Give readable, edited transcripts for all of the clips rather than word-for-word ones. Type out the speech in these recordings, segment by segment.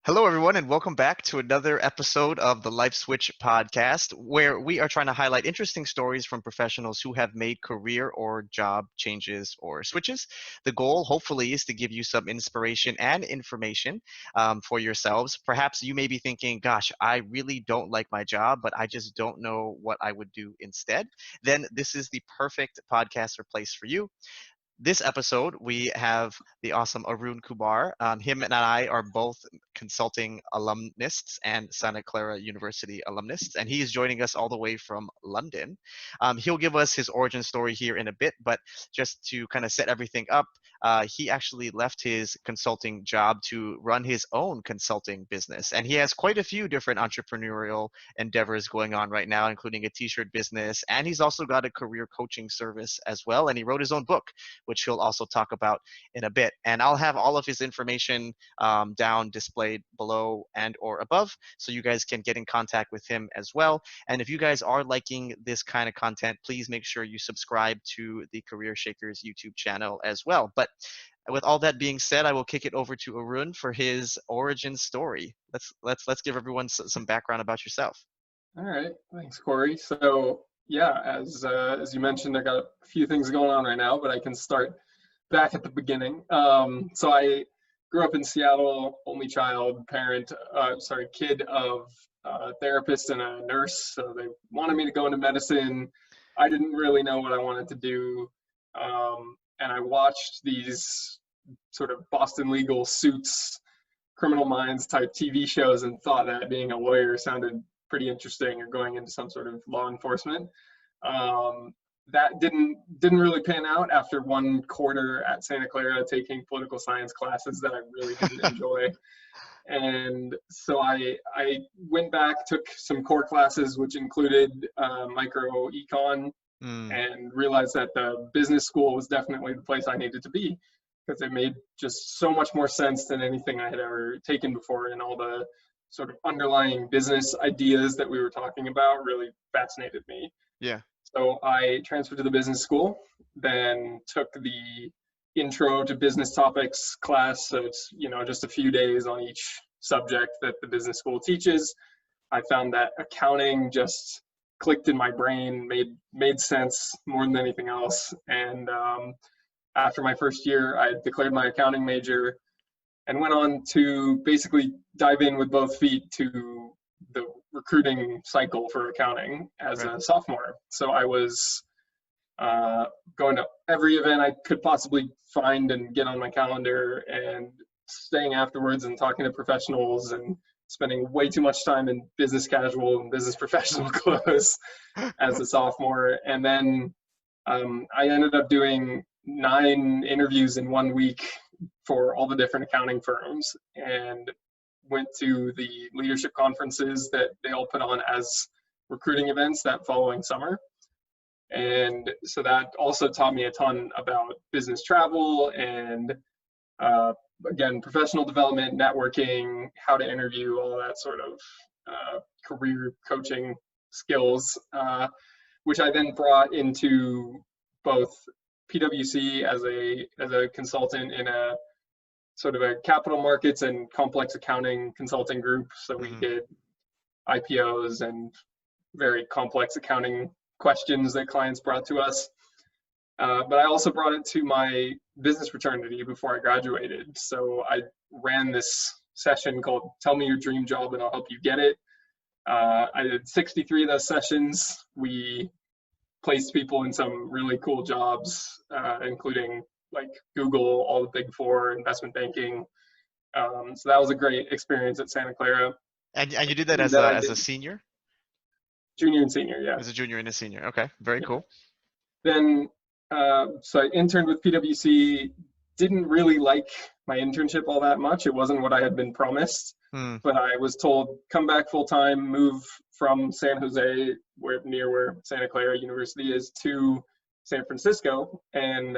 Hello, everyone, and welcome back to another episode of the Life Switch podcast, where we are trying to highlight interesting stories from professionals who have made career or job changes or switches. The goal, hopefully, is to give you some inspiration and information for yourselves. Perhaps you may be thinking, gosh, I really don't like my job, but I just don't know what I would do instead. Then this is the perfect podcast or place for you. This episode, we have the awesome Arun Kumar. Him and I are both consulting alumnists and Santa Clara University alumnists, and he is joining us all the way from London. He'll give us his origin story here in a bit, but just to kind of set everything up, he actually left his consulting job to run his own consulting business, and he has quite a few different entrepreneurial endeavors going on right now, including a t-shirt business, and he's also got a career coaching service as well, and he wrote his own book, which he'll also talk about in a bit. And I'll have all of his information down displayed below and or above, so you guys can get in contact with him as well. And if you guys are liking this kind of content, please make sure you subscribe to the Career Shakers YouTube channel as well. But with all that being said, I will kick it over to Arun for his origin story. Let's give everyone some background about yourself. All right, thanks, Corey. So yeah, as you mentioned, I got a few things going on right now, but I can start back at the beginning. So I grew up in Seattle, only child, kid of a therapist and a nurse. So they wanted me to go into medicine. I didn't really know what I wanted to do, and I watched these sort of Boston legal suits, Criminal Minds type TV shows, and thought that being a lawyer sounded pretty interesting, or going into some sort of law enforcement. That didn't really pan out after one quarter at Santa Clara taking political science classes that I really didn't enjoy. And so I went back, took some core classes, which included micro econ, and realized that the business school was definitely the place I needed to be, because it made just so much more sense than anything I had ever taken before, and all the sort of underlying business ideas that we were talking about really fascinated me. Yeah. So I transferred to the business school, then took the intro to business topics class. So it's, just a few days on each subject that the business school teaches. I found that accounting just clicked in my brain, made sense more than anything else. And after my first year, I declared my accounting major and went on to basically dive in with both feet to the recruiting cycle for accounting as a sophomore. So I was going to every event I could possibly find and get on my calendar, and staying afterwards and talking to professionals, and spending way too much time in business casual and business professional clothes as a sophomore. And then I ended up doing 9 interviews in 1 week for all the different accounting firms, and went to the leadership conferences that they all put on as recruiting events that following summer. And so that also taught me a ton about business travel and, again, professional development, networking, how to interview, all that sort of career coaching skills, which I then brought into both PwC as a consultant in a sort of a capital markets and complex accounting consulting group. So we did IPOs and very complex accounting questions that clients brought to us. But I also brought it to my business fraternity before I graduated. So I ran this session called Tell Me Your Dream Job and I'll Help You Get It. I did 63 of those sessions. We placed people in some really cool jobs, including like Google, all the big 4, investment banking. So that was a great experience at Santa Clara. And you did that as a senior? Junior and senior, yeah. As a junior and a senior. Okay, very cool. Then, so I interned with PwC. Didn't really like my internship all that much. It wasn't what I had been promised. But I was told, come back full time, move from San Jose, near where Santa Clara University is, to San Francisco, and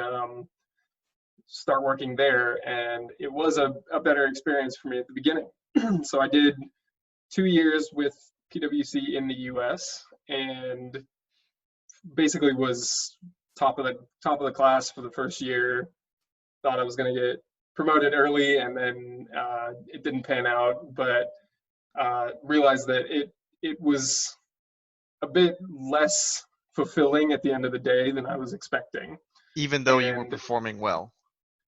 start working there. And it was a better experience for me at the beginning. So I did 2 years with PwC in the US, and basically was top of the class for the first year. Thought I was going to get promoted early, and then it didn't pan out, but realized that it was a bit less fulfilling at the end of the day than I was expecting. Even though you were And performing well.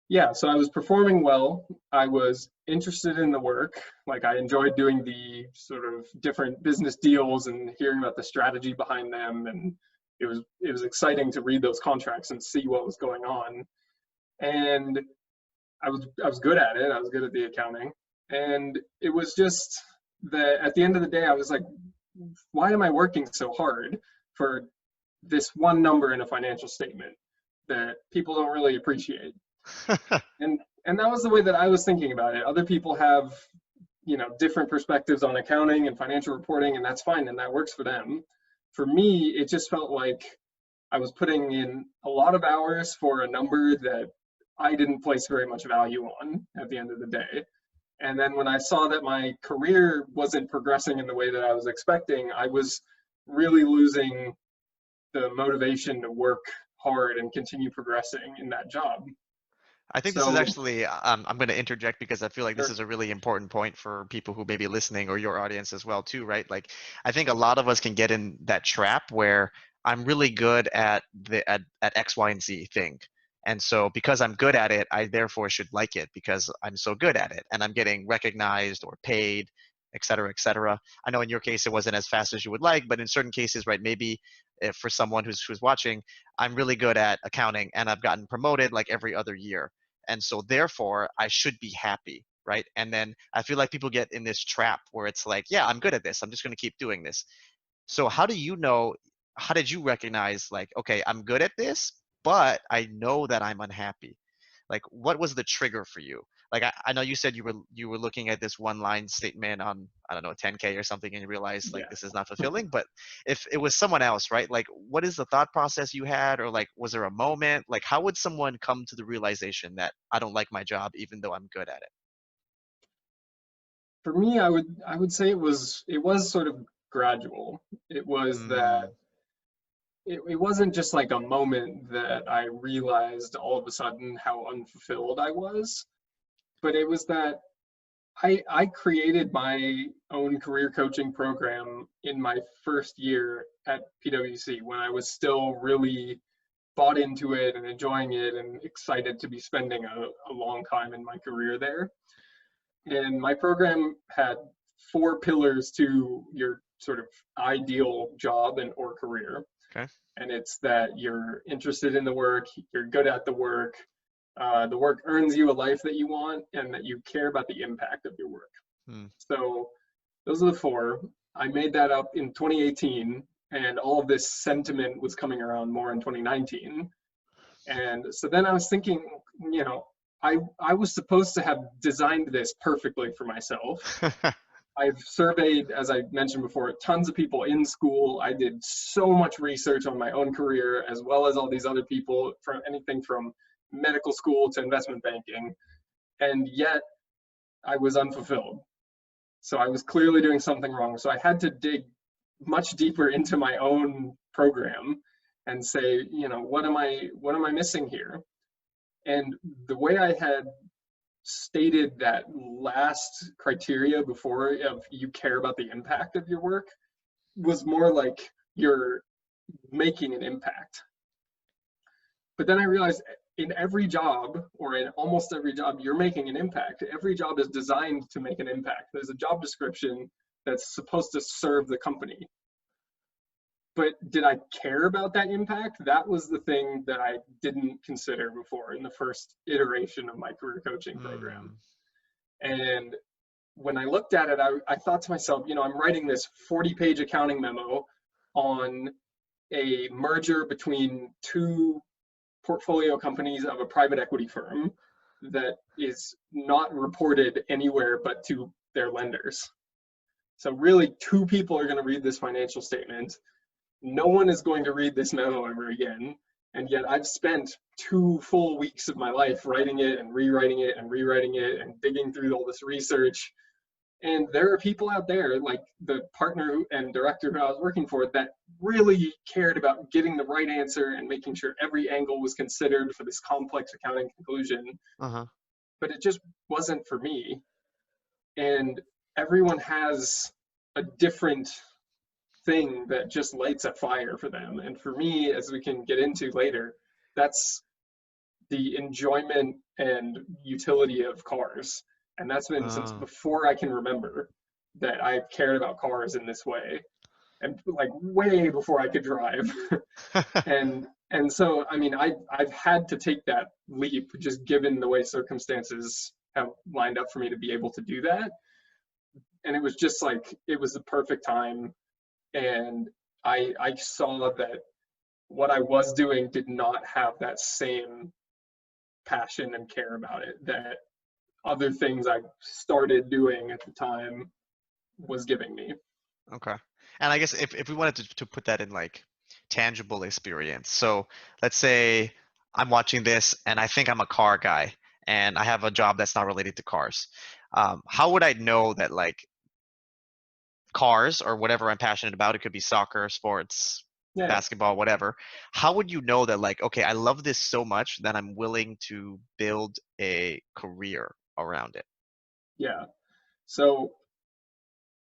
yeah, so I was performing well. I was interested in the work. Like I enjoyed doing the sort of different business deals and hearing about the strategy behind them. And it was exciting to read those contracts and see what was going on. And I was good at it. I was good at the accounting. And it was just that at the end of the day, I was like, why am I working so hard for this one number in a financial statement that people don't really appreciate? And that was the way that I was thinking about it. Other people have, different perspectives on accounting and financial reporting, and that's fine, and that works for them. For me, it just felt like I was putting in a lot of hours for a number that I didn't place very much value on at the end of the day. And then when I saw that my career wasn't progressing in the way that I was expecting, I was really losing the motivation to work hard and continue progressing in that job. I think this is So, actually, I'm going to interject because I feel like this sure. is a really important point for people who may be listening or your audience as well too, right? Like, I think a lot of us can get in that trap where I'm really good at at X, Y, and Z thing. And so because I'm good at it, I therefore should like it because I'm so good at it and I'm getting recognized or paid, et cetera, et cetera. I know in your case it wasn't as fast as you would like, but in certain cases, right, maybe if for someone who's watching, I'm really good at accounting and I've gotten promoted like every other year. And so therefore I should be happy, right? And then I feel like people get in this trap where it's like, yeah, I'm good at this, I'm just going to keep doing this. So how do you know, how did you recognize like, okay, I'm good at this, but I know that I'm unhappy? Like what was the trigger for you? Like I know you said you were looking at this one line statement on, I don't know, 10K or something, and you realized like Yeah. this is not fulfilling. But if it was someone else, right? Like what is the thought process you had, or like was there a moment? Like how would someone come to the realization that I don't like my job even though I'm good at it? For me, I would say it was sort of gradual. It was that Mm, it wasn't just like a moment that I realized all of a sudden how unfulfilled I was, but it was that I created my own career coaching program in my first year at PwC when I was still really bought into it and enjoying it and excited to be spending a long time in my career there. And my program had four pillars to your sort of ideal job and or career. okay. And it's that you're interested in the work, you're good at the work earns you a life that you want, and that you care about the impact of your work. Hmm. So those are the four. I made that up in 2018, and all of this sentiment was coming around more in 2019. And so then I was thinking, you know, I was supposed to have designed this perfectly for myself. I've surveyed, as I mentioned before, tons of people in school. I did so much research on my own career, as well as all these other people, from anything from medical school to investment banking. And yet I was unfulfilled. So I was clearly doing something wrong. So I had to dig much deeper into my own program and say, what am I missing here? And the way I had stated that last criteria before of you care about the impact of your work was more like you're making an impact. But then I realized in every job, or in almost every job, you're making an impact. Every job is designed to make an impact. There's a job description that's supposed to serve the company. But did I care about that impact? That was the thing that I didn't consider before in the first iteration of my career coaching program. Hmm. And when I looked at it, I thought to myself, I'm writing this 40-page accounting memo on a merger between two portfolio companies of a private equity firm that is not reported anywhere but to their lenders. So really, two people are going to read this financial statement. No one is going to read this memo ever again. And yet I've spent 2 full weeks of my life writing it and rewriting it and rewriting it and digging through all this research. And there are people out there, like the partner and director who I was working for, that really cared about getting the right answer and making sure every angle was considered for this complex accounting conclusion. Uh-huh. but it just wasn't for me. And everyone has a different thing that just lights a fire for them. And for me, as we can get into later, that's the enjoyment and utility of cars. And that's been since Oh. before I can remember that I've cared about cars in this way, and like way before I could drive. And so I mean I've had to take that leap just given the way circumstances have lined up for me to be able to do that. And it was just like it was the perfect time, and I saw that what I was doing did not have that same passion and care about it that other things I started doing at the time was giving me. Okay. And I guess if we wanted to put that in like tangible experience. So let's say I'm watching this and I think I'm a car guy and I have a job that's not related to cars. How would I know that like cars or whatever I'm passionate about, it could be soccer, sports, Yeah, basketball, whatever. How would you know that like, okay, I love this so much that I'm willing to build a career around it? yeah. So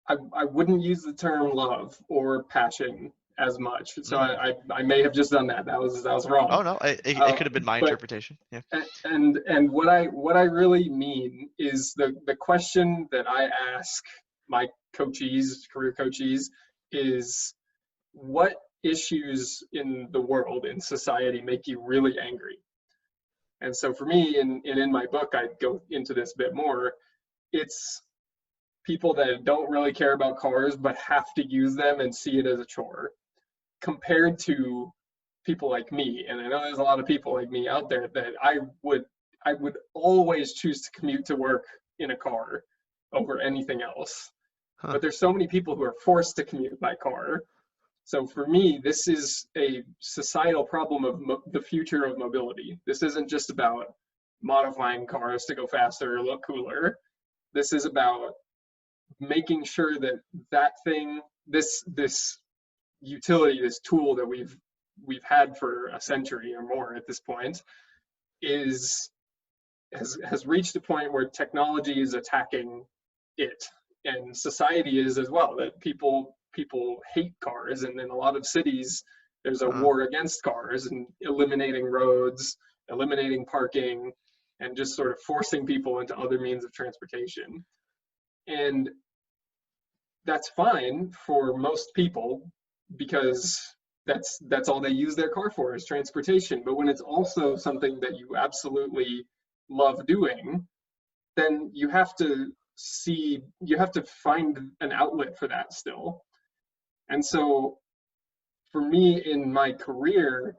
I wouldn't use the term love or passion as much. So Mm. I may have just done that. That was wrong. Oh no, it could have been my But interpretation. Yeah. and what I really mean is the question that I ask my coachees, career coachees, is what issues in the world, in society, make you really angry? And so for me, in my book, I go into this a bit more. It's people that don't really care about cars but have to use them and see it as a chore, compared to people like me. And I know there's a lot of people like me out there that I would always choose to commute to work in a car over anything else. Huh. But there's so many people who are forced to commute by car. So for me, this is a societal problem of the future of mobility. This isn't just about modifying cars to go faster or look cooler. This is about making sure that this utility, this tool that we've had for a century or more at this point, is has reached a point where technology is attacking it, and society is as well. That people hate cars, and in a lot of cities, there's a Huh. war against cars and eliminating roads, eliminating parking, and just sort of forcing people into other means of transportation. And that's fine for most people because that's all they use their car for is transportation. But when it's also something that you absolutely love doing, then you have to find an outlet for that still. And so for me in my career,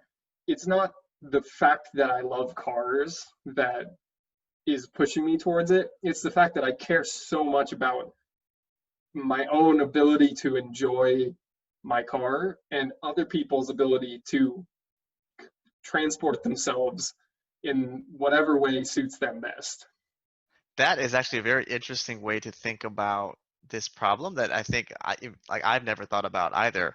it's not the fact that I love cars that is pushing me towards it. It's the fact that I care so much about my own ability to enjoy my car and other people's ability to transport themselves in whatever way suits them best. That is actually a very interesting way to think about this problem that I think like I've never thought about either.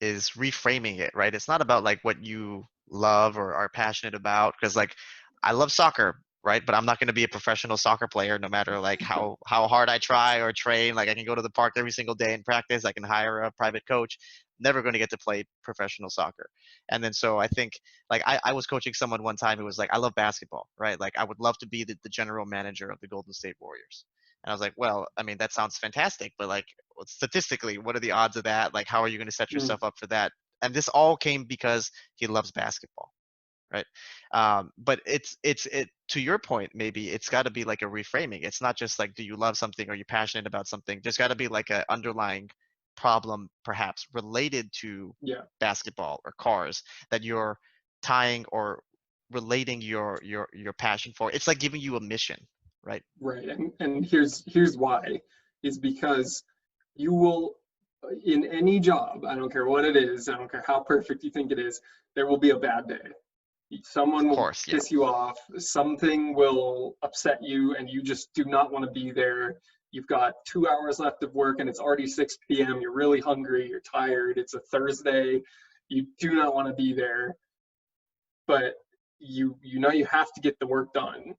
Is reframing it, right? It's not about like what you love or are passionate about, because like I love soccer, right? But I'm not going to be a professional soccer player, no matter like how hard I try or train. Like I can go to the park every single day and practice. I can hire a private coach. Never going to get to play professional soccer. And then so I think like I was coaching someone one time who was like, I love basketball, right? Like I would love to be the general manager of the Golden State Warriors. And I was like, well, I mean, that sounds fantastic, but like statistically, what are the odds of that? Like, how are you going to set Mm, yourself up for that? And this all came because he loves basketball, right? But it to your point, maybe it's got to be like a reframing. It's not just like, do you love something or are you passionate about something? There's got to be like an underlying problem, perhaps related to yeah, basketball or cars, that you're tying or relating your passion for. It's like giving you a mission, right? right. And here's why, is because you will, in any job, I don't care what it is, I don't care how perfect you think it is, there will be a bad day. Of Someone will course, yeah. piss you off, something will upset you, and you just do not want to be there. You've got 2 hours left of work and it's already 6 p.m. You're really hungry, you're tired, it's a Thursday, you do not want to be there, but you know you have to get the work done.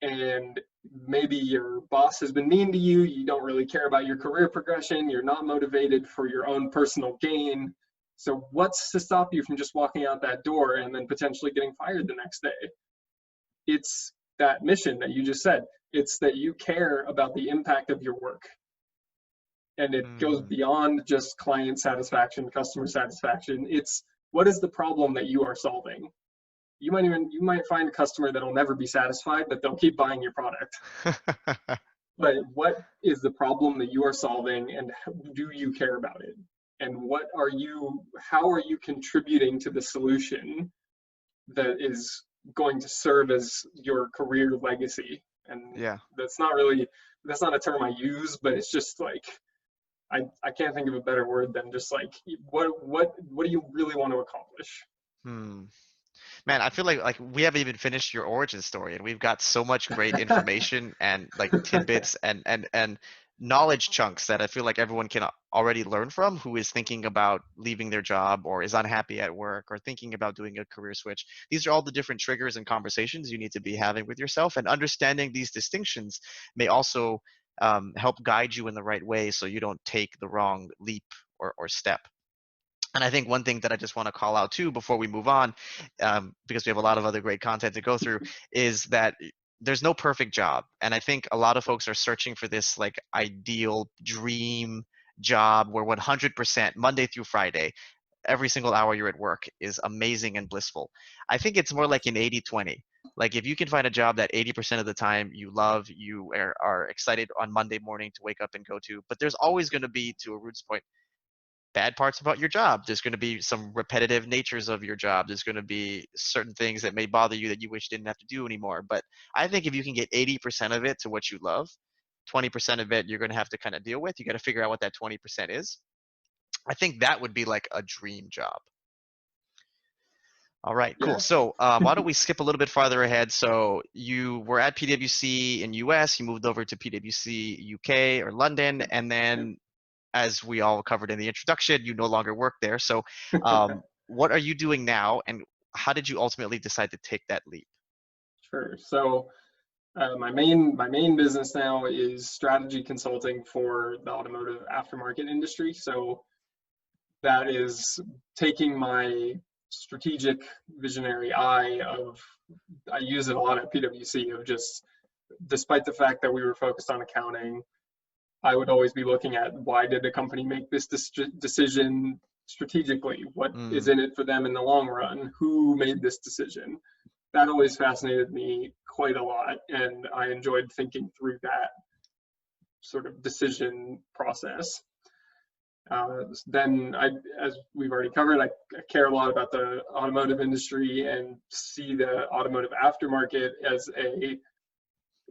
and maybe your boss has been mean to you, you don't really care about your career progression, you're not motivated for your own personal gain. So what's to stop you from just walking out that door and then potentially getting fired the next day? It's that mission that you just said. It's that you care about the impact of your work. And it goes Hmm. beyond just client satisfaction, customer satisfaction. It's what is the problem that you are solving? You might find a customer that'll never be satisfied, but they'll keep buying your product. But what is the problem that you are solving, and do you care about it? And how are you contributing to the solution that is going to serve as your career legacy? And Yeah. that's not a term I use, but it's just like I can't think of a better word than just like what do you really want to accomplish? Hmm. Man, I feel like we haven't even finished your origin story, and we've got so much great information and like tidbits and knowledge chunks that I feel like everyone can already learn from who is thinking about leaving their job or is unhappy at work or thinking about doing a career switch. These are all the different triggers and conversations you need to be having with yourself, and understanding these distinctions may also help guide you in the right way so you don't take the wrong leap or step. And I think one thing that I just want to call out too before we move on, because we have a lot of other great content to go through, is that there's no perfect job. And I think a lot of folks are searching for this like ideal dream job where 100% Monday through Friday, every single hour you're at work is amazing and blissful. I think it's more like an 80-20. Like if you can find a job that 80% of the time you love, you are excited on Monday morning to wake up and go to, but there's always going to be, to a Rude's point, bad parts about your job. There's going to be some repetitive natures of your job. There's going to be certain things that may bother you that you wish didn't have to do anymore. But I think if you can get 80% of it to what you love, 20% of it you're going to have to kind of deal with. You got to figure out what that 20% is. I think that would be like a dream job. All right, cool. Yeah, So why don't we skip a little bit farther ahead? So you were at PwC in US, you moved over to PwC UK or London, and yeah, then as we all covered in the introduction, you no longer work there. So, what are you doing now, and how did you ultimately decide to take that leap? sure. So my main business now is strategy consulting for the automotive aftermarket industry. So that is taking my strategic visionary eye of I use it a lot at PwC of just despite the fact that we were focused on accounting, I would always be looking at why did the company make this decision strategically? What is Mm, in it for them in the long run? Who made this decision? That always fascinated me quite a lot, and I enjoyed thinking through that sort of decision process. Then, as we've already covered, I care a lot about the automotive industry and see the automotive aftermarket as a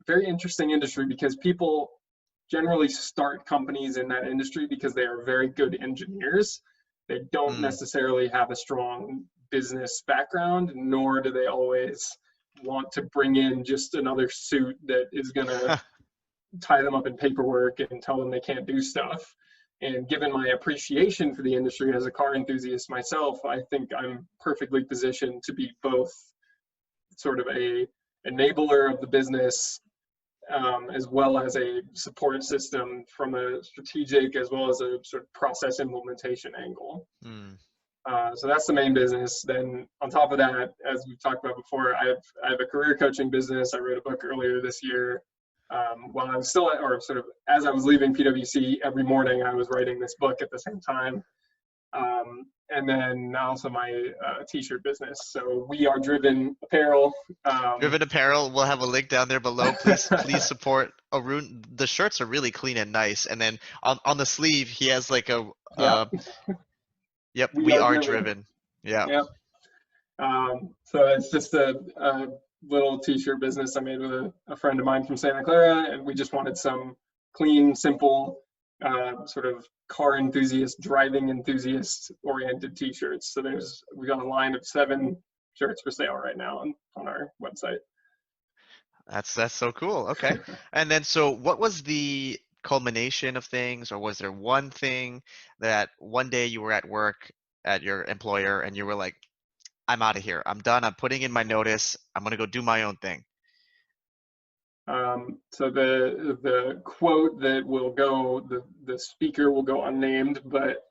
very interesting industry because people generally start companies in that industry because they are very good engineers. They don't mm. necessarily have a strong business background, nor do they always want to bring in just another suit that is going to tie them up in paperwork and tell them they can't do stuff. And given my appreciation for the industry as a car enthusiast myself, I think I'm perfectly positioned to be both sort of a enabler of the business as well as a support system from a strategic as well as a sort of process implementation angle. Mm. So that's the main business. Then on top of that, as we've talked about before, I have a career coaching business. I wrote a book earlier this year. While I was still at, or sort of as I was leaving PwC, every morning I was writing this book at the same time. And then also my t-shirt business. So we are driven apparel. Um, Driven Apparel, we'll have a link down there below. Please support Arun. The shirts are really clean and nice, and then on the sleeve he has like a yeah, yep, we we are are driven. driven. Yeah. Yeah. So it's just a little t-shirt business I made with a friend of mine from Santa Clara, and we just wanted some clean, simple, sort of car enthusiast, driving enthusiast oriented t-shirts. So we got a line of 7 shirts for sale right now on our website. That's so cool. Okay. And then so what was the culmination of things, or was there one thing that one day you were at work at your employer and you were like, I'm out of here. I'm done. I'm putting in my notice. I'm gonna go do my own thing. So the quote that will go, the speaker will go unnamed, but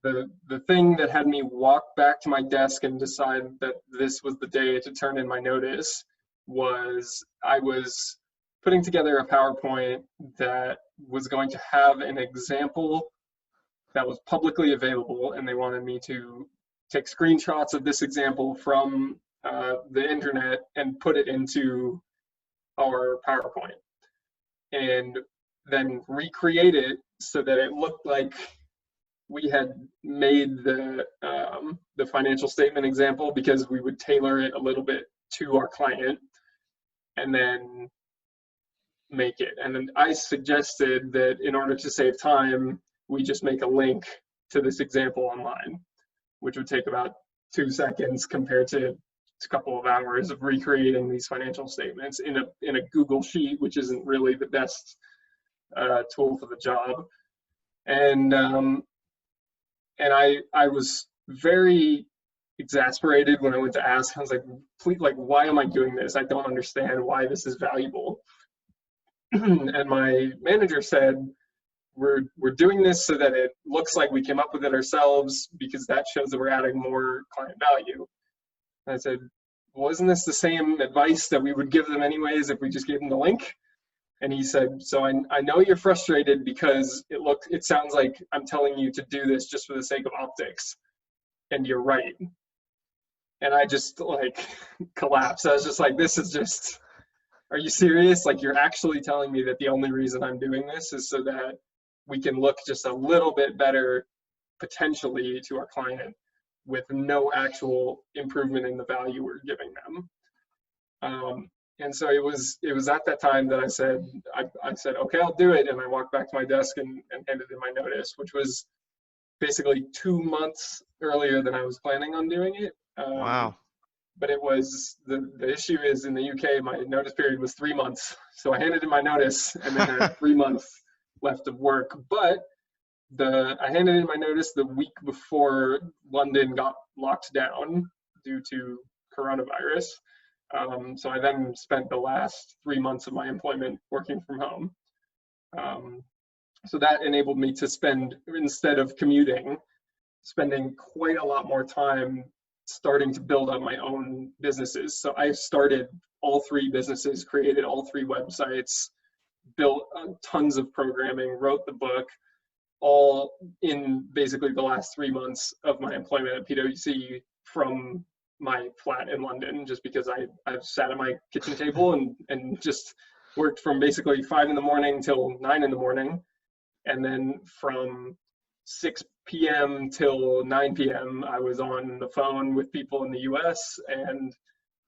the thing that had me walk back to my desk and decide that this was the day to turn in my notice was I was putting together a PowerPoint that was going to have an example that was publicly available, and they wanted me to take screenshots of this example from the internet and put it into our PowerPoint, and then recreate it so that it looked like we had made the financial statement example, because we would tailor it a little bit to our client and then make it. And then I suggested that in order to save time, we just make a link to this example online, which would take about 2 seconds compared to a couple of hours of recreating these financial statements in a Google sheet, which isn't really the best tool for the job. And I was very exasperated when I went to ask. I was like, please, like, why am I doing this? I don't understand why this is valuable. And my manager said, we're doing this so that it looks like we came up with it ourselves, because that shows that we're adding more client value. And I said, wasn't this the same advice that we would give them anyways if we just gave them the link? And he said, so I know you're frustrated because it sounds like I'm telling you to do this just for the sake of optics. And you're right. And I just like collapsed. I was just like, this is just, are you serious? Like, you're actually telling me that the only reason I'm doing this is so that we can look just a little bit better potentially to our client with no actual improvement in the value we're giving them. And so it was at that time that I said, okay, I'll do it. And I walked back to my desk and handed in my notice, which was basically 2 months earlier than I was planning on doing it. Wow. But it was, the issue is in the UK, my notice period was 3 months. So I handed in my notice and then had 3 months left of work. But I handed in my notice the week before London got locked down due to coronavirus. So I then spent the last 3 months of my employment working from home. So that enabled me to spend, instead of commuting, spending quite a lot more time starting to build up my own businesses. So I started all 3 businesses, created all 3 websites, built tons of programming, wrote the book, all in basically the last 3 months of my employment at PwC from my flat in London, just because I've sat at my kitchen table and just worked from basically 5 in the morning till 9 in the morning. And then from 6 p.m. till 9 p.m., I was on the phone with people in the US, and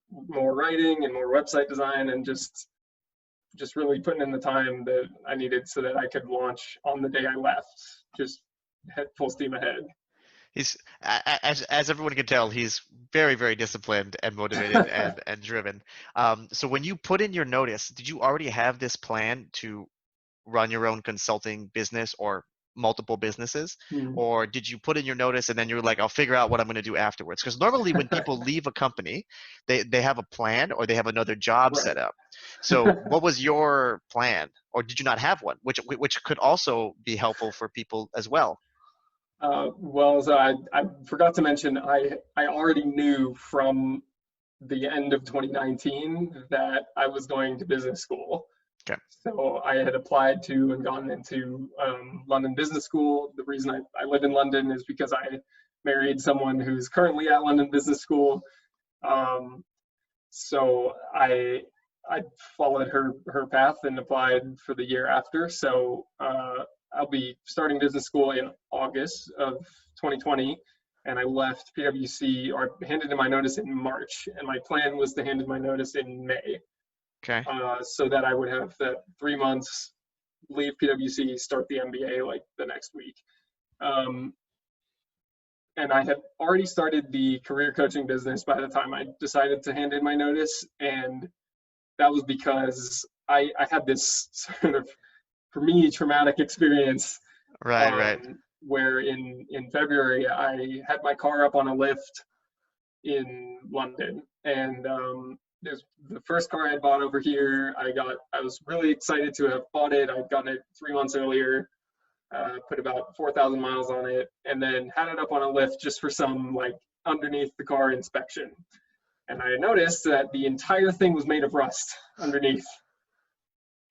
more writing and more website design, and just really putting in the time that I needed so that I could launch on the day I left, just full steam ahead. He's as everyone can tell, he's very, very disciplined and motivated and driven. So when you put in your notice, did you already have this plan to run your own consulting business or multiple businesses? Or did you put in your notice and then you're like, I'll figure out what I'm going to do afterwards? Because normally when people leave a company, they have a plan or they have another job Right. set up. So what was your plan? Or did you not have one, which could also be helpful for people as well? Well, so I forgot to mention, I already knew from the end of 2019 that I was going to business school. Okay. So I had applied to and gotten into London Business School. The reason I live in London is because I married someone who's currently at London Business School. So I followed her path and applied for the year after. So I'll be starting business school in August of 2020, and I left PwC, or handed in my notice in March, and my plan was to hand in my notice in May. Okay. So that I would have that 3 months, leave PwC, start the MBA like the next week. And I had already started the career coaching business by the time I decided to hand in my notice, and that was because I had this sort of, for me, traumatic experience. Right. Where in February, I had my car up on a lift in London, and it was the first car I had bought over here. I was really excited to have bought it. I'd gotten it 3 months earlier, put about 4,000 miles on it, and then had it up on a lift just for some like underneath the car inspection. And I noticed that the entire thing was made of rust underneath.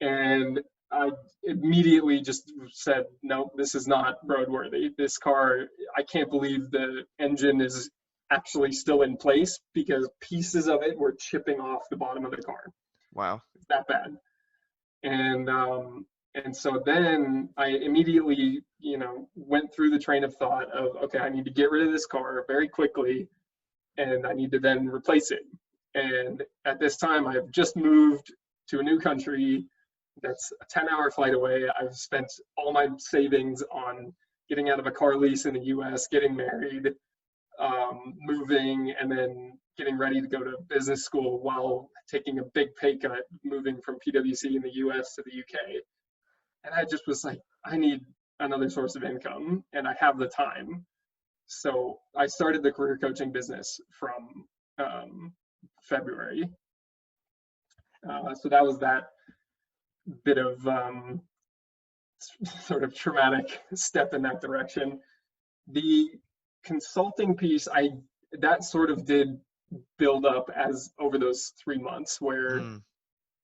And I immediately just said, no, this is not roadworthy. This car, I can't believe the engine is actually still in place because pieces of it were chipping off the bottom of the car. Wow. It's that bad. And so then I immediately, went through the train of thought of, okay, I need to get rid of this car very quickly, and I need to then replace it. And at this time, I've just moved to a new country that's a 10-hour flight away. I've spent all my savings on getting out of a car lease in the US, getting married, moving, and then getting ready to go to business school while taking a big pay cut, moving from PwC in the US to the UK. And I just was like, I need another source of income, and I have the time. So I started the career coaching business from February. So that was that bit of sort of traumatic step in that direction. The consulting piece, that sort of did build up as over those 3 months, where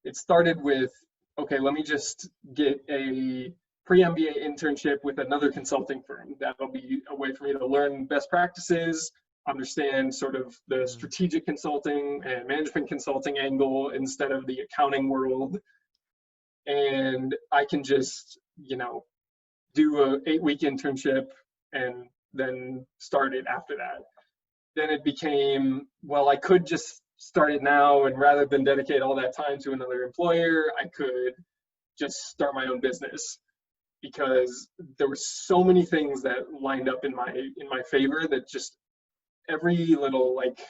it started with, okay, let me just get a pre-MBA internship with another consulting firm. That'll be a way for me to learn best practices, understand sort of the strategic consulting and management consulting angle instead of the accounting world. And I can just, do a 8-week internship and then start it after that. Then it became, well, I could just start it now, and rather than dedicate all that time to another employer, I could just start my own business, because there were so many things that lined up in my favor that just every little like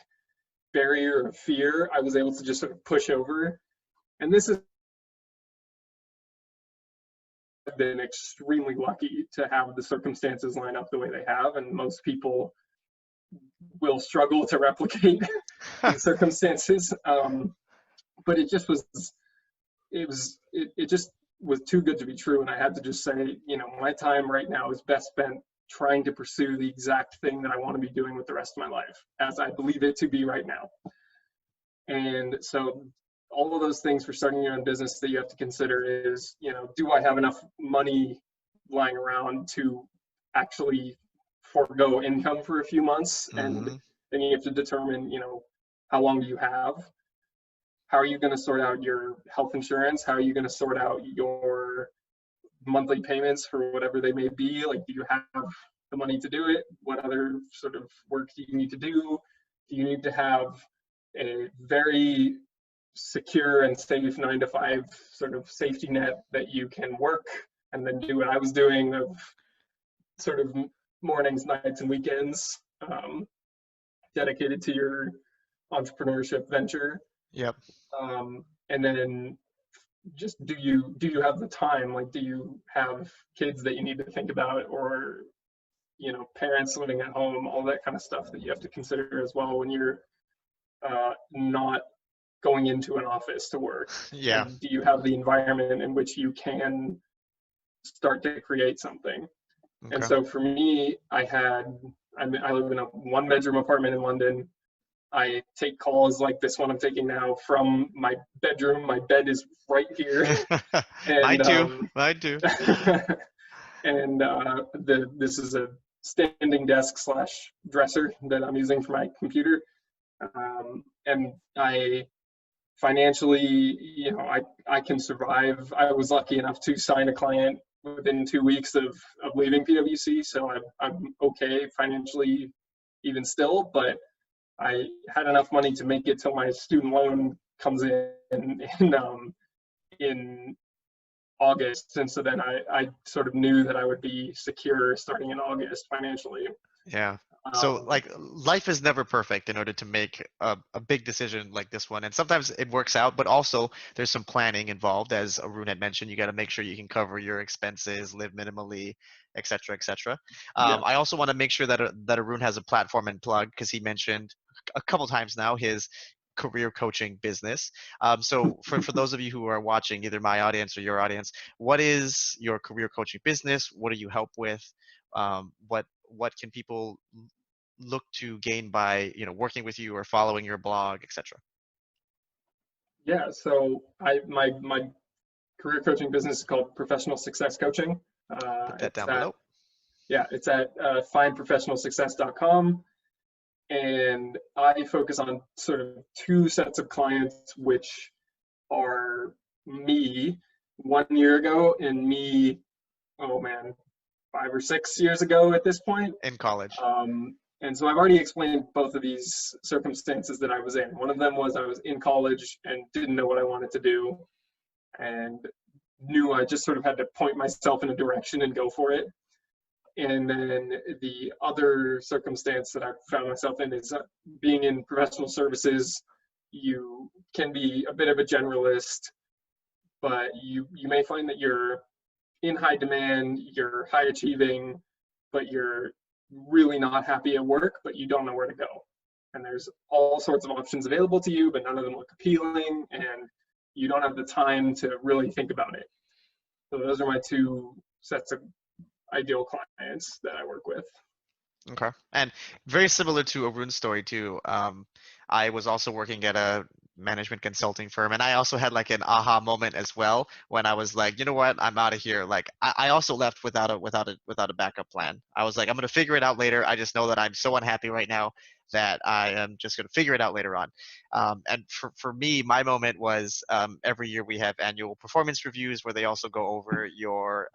barrier of fear I was able to just sort of push over. And this is been extremely lucky to have the circumstances line up the way they have, and most people will struggle to replicate these circumstances. But it just was, it just was too good to be true, and I had to just say, my time right now is best spent trying to pursue the exact thing that I want to be doing with the rest of my life, as I believe it to be right now. And so all of those things for starting your own business that you have to consider is, do I have enough money lying around to actually forego income for a few months? And then you have to determine, how long do you have? How are you going to sort out your health insurance? How are you going to sort out your monthly payments for whatever they may be? Like, do you have the money to do it? What other sort of work do you need to do? Do you need to have a very secure and safe 9-to-5 sort of safety net that you can work and then do what I was doing of sort of mornings, nights, and weekends, dedicated to your entrepreneurship venture? Yep. And then just do you have the time? Like, do you have kids that you need to think about, or parents living at home, all that kind of stuff that you have to consider as well when you're not going into an office to work. Yeah. And do you have the environment in which you can start to create something? Okay. And so for me, I live in a 1-bedroom apartment in London. I take calls like this one I'm taking now from my bedroom. My bed is right here. Mine And too. and this is a standing desk / dresser that I'm using for my computer. And I financially, I can survive. I was lucky enough to sign a client within 2 weeks of leaving PwC, so I'm okay financially even still, but I had enough money to make it till my student loan comes in August, and so then I sort of knew that I would be secure starting in August financially. Yeah. So like life is never perfect in order to make a big decision like this one. And sometimes it works out, but also there's some planning involved. As Arun had mentioned, you got to make sure you can cover your expenses, live minimally, et cetera, et cetera. Yeah. I also want to make sure that Arun has a platform and plug, because he mentioned a couple times now his career coaching business. So for those of you who are watching, either my audience or your audience, what is your career coaching business? What do you help with? What can people look to gain by working with you or following your blog, etc.? Yeah, so my career coaching business is called Professional Success Coaching. Put that It's down at below. findprofessionalsuccess.com, and I focus on sort of two sets of clients, which are me 1 year ago and me, oh man, 5 or 6 years ago at this point. In college. And so I've already explained both of these circumstances that I was in. One of them was I was in college and didn't know what I wanted to do, and knew I just sort of had to point myself in a direction and go for it. And then the other circumstance that I've found myself in is being in professional services. You can be a bit of a generalist, but you may find that you're in high demand, you're high achieving, but you're really not happy at work, but you don't know where to go. And there's all sorts of options available to you, but none of them look appealing, and you don't have the time to really think about it. So those are my two sets of ideal clients that I work with. Okay. And very similar to Arun's story too. I was also working at a management consulting firm, and I also had like an aha moment as well when I was like, you know what, I'm out of here. Like I also left without a backup plan. I was like, I'm gonna figure it out later. I just know that I'm so unhappy right now that I am just gonna figure it out later on. And for me, my moment was every year we have annual performance reviews where they also go over your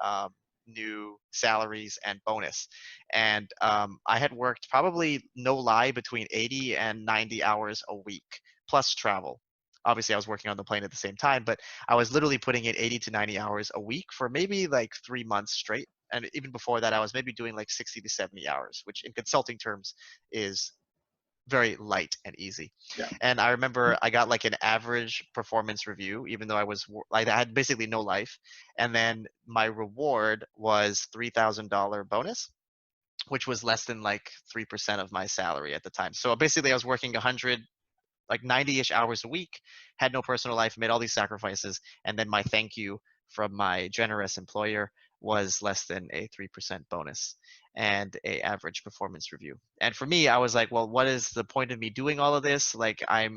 new salaries and bonus. And I had worked probably, no lie, between 80 and 90 hours a week plus travel. Obviously I was working on the plane at the same time, but I was literally putting in 80 to 90 hours a week for maybe like 3 months straight. And even before that I was maybe doing like 60 to 70 hours, which in consulting terms is very light and easy. Yeah. And I remember I got like an average performance review, even though like I had basically no life. And then my reward was $3,000 bonus, which was less than like 3% of my salary at the time. So basically I was working 100, like 90-ish hours a week, had no personal life, made all these sacrifices, and then my thank you from my generous employer was less than a 3% bonus and a average performance review. And for me, I was like, well, what is the point of me doing all of this? Like I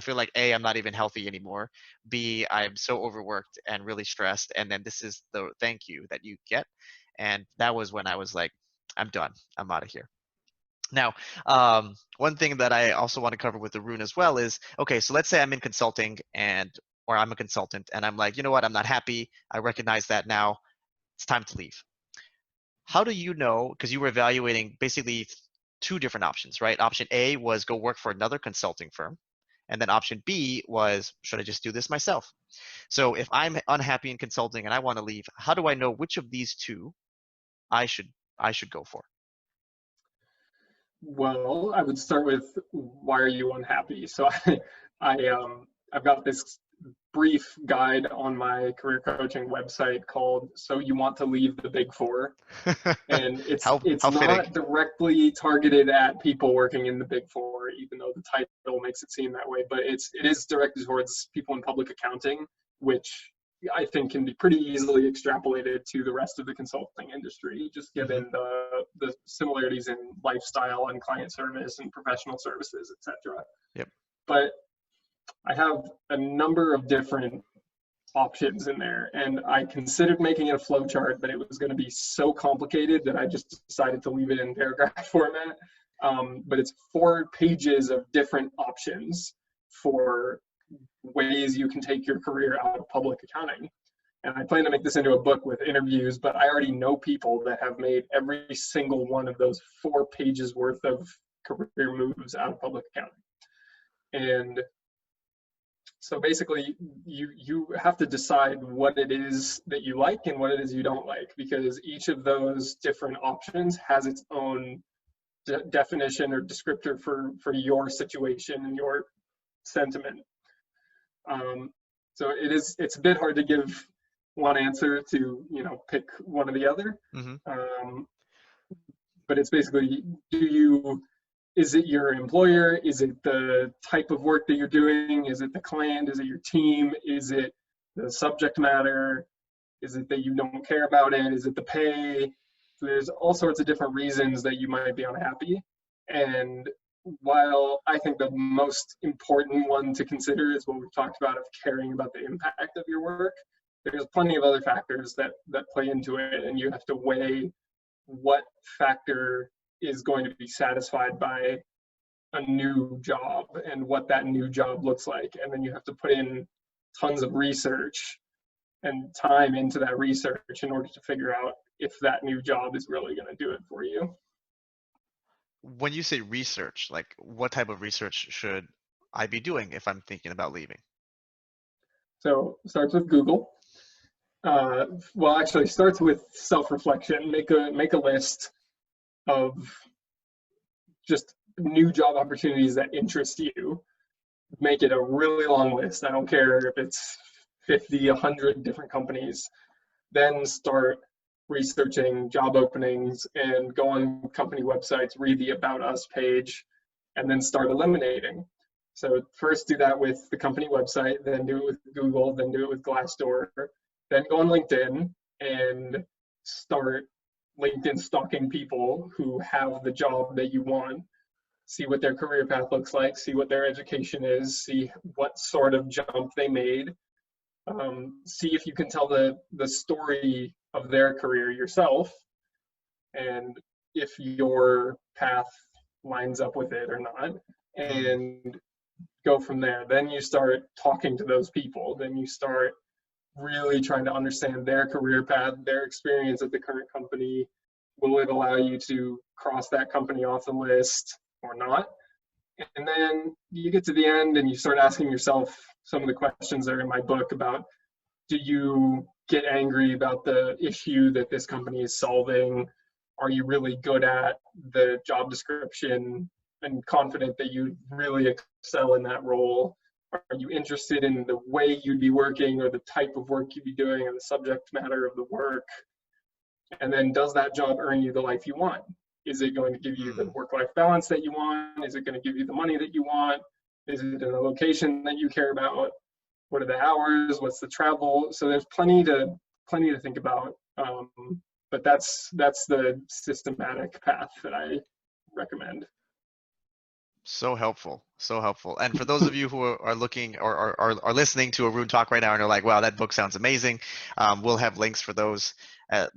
feel like A, I'm not even healthy anymore. B, I'm so overworked and really stressed. And then this is the thank you that you get. And that was when I was like, I'm done. I'm out of here. Now, one thing that I also want to cover with Arun as well is, okay, so let's say I'm in consulting or I'm a consultant and I'm like, you know what, I'm not happy. I recognize that now. It's time to leave. How do you know, because you were evaluating basically two different options, right? Option A was go work for another consulting firm. And then option B was, should I just do this myself? So if I'm unhappy in consulting and I want to leave, how do I know which of these two I should I should go for? Well, I would start with why are you unhappy? So I've got this brief guide on my career coaching website called "So You Want to Leave the Big Four," and it's How fitting. not directly targeted at people working in the Big Four, even though the title makes it seem that way. But it is directed towards people in public accounting, which I think can be pretty easily extrapolated to the rest of the consulting industry, just Hmm. given the similarities in lifestyle and client service and professional services, etc. Yep. But I have a number of different options in there, and I considered making it a flow chart, but it was going to be so complicated that I just decided to leave it in paragraph format. But it's 4 pages of different options for ways you can take your career out of public accounting. And I plan to make this into a book with interviews, but I already know people that have made every single one of those 4 pages worth of career moves out of public accounting. And so basically, you have to decide what it is that you like and what it is you don't like, because each of those different options has its own definition or descriptor for your situation and your sentiment. So it's a bit hard to give one answer to pick one or the other. Hmm. Um, but it's basically, do you Is it your employer? Is it the type of work that you're doing? Is it the client? Is it your team? Is it the subject matter? Is it that you don't care about it? Is it the pay? So there's all sorts of different reasons that you might be unhappy. And while I think the most important one to consider is what we've talked about of caring about the impact of your work, there's plenty of other factors that play into it, and you have to weigh what factor is going to be satisfied by a new job and what that new job looks like. And then you have to put in tons of research and time into that research in order to figure out if that new job is really going to do it for you. When you say research, like what type of research should I be doing if I'm thinking about leaving? So it starts with Google. Well, actually, starts with self-reflection. Make a list of just new job opportunities that interest you. Make it a really long list. I don't care if it's 50, 100 different companies. Then start researching job openings and go on company websites, read the About Us page, and then start eliminating. So first do that with the company website, then do it with Google, then do it with Glassdoor, then go on LinkedIn and start LinkedIn stalking people who have the job that you want. See what their career path looks like, see what their education is, see what sort of jump they made, see if you can tell the story of their career yourself, and if your path lines up with it or not, Mm, and go from there. Then you start talking to those people. Then you start really trying to understand their career path, their experience at the current company. Will it allow you to cross that company off the list or not? And then you get to the end and you start asking yourself some of the questions that are in my book about, do you get angry about the issue that this company is solving? Are you really good at the job description and confident that you really excel in that role? Are you interested in the way you'd be working or the type of work you'd be doing or the subject matter of the work? And then does that job earn you the life you want? Is it going to give you the mm. work-life balance that you want? Is it going to give you the money that you want? Is it in a location that you care about? What are the hours? What's the travel? So there's plenty to think about. But that's the systematic path that I recommend. So helpful, so helpful. And for those of you who are looking or are listening to Arun talk right now and are like, wow, that book sounds amazing, we'll have links for those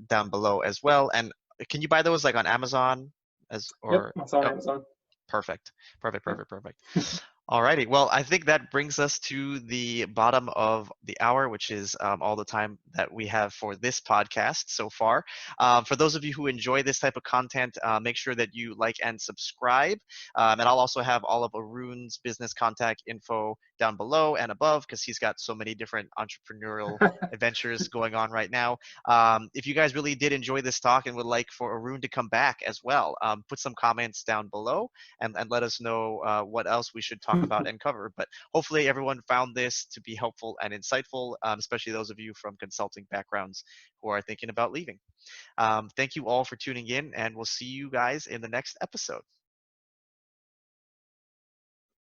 down below as well. And can you buy those like on Amazon as Yep, or? that's on Oh, Amazon. perfect, perfect, Yep. perfect, perfect. Alrighty. Well, I think that brings us to the bottom of the hour, which is all the time that we have for this podcast so far. For those of you who enjoy this type of content, make sure that you like and subscribe. And I'll also have all of Arun's business contact info down below and above because he's got so many different entrepreneurial adventures going on right now. If you guys really did enjoy this talk and would like for Arun to come back as well, put some comments down below and let us know what else we should talk about and cover. But hopefully everyone found this to be helpful and insightful, especially those of you from consulting backgrounds who are thinking about leaving. Thank you all for tuning in, and we'll see you guys in the next episode.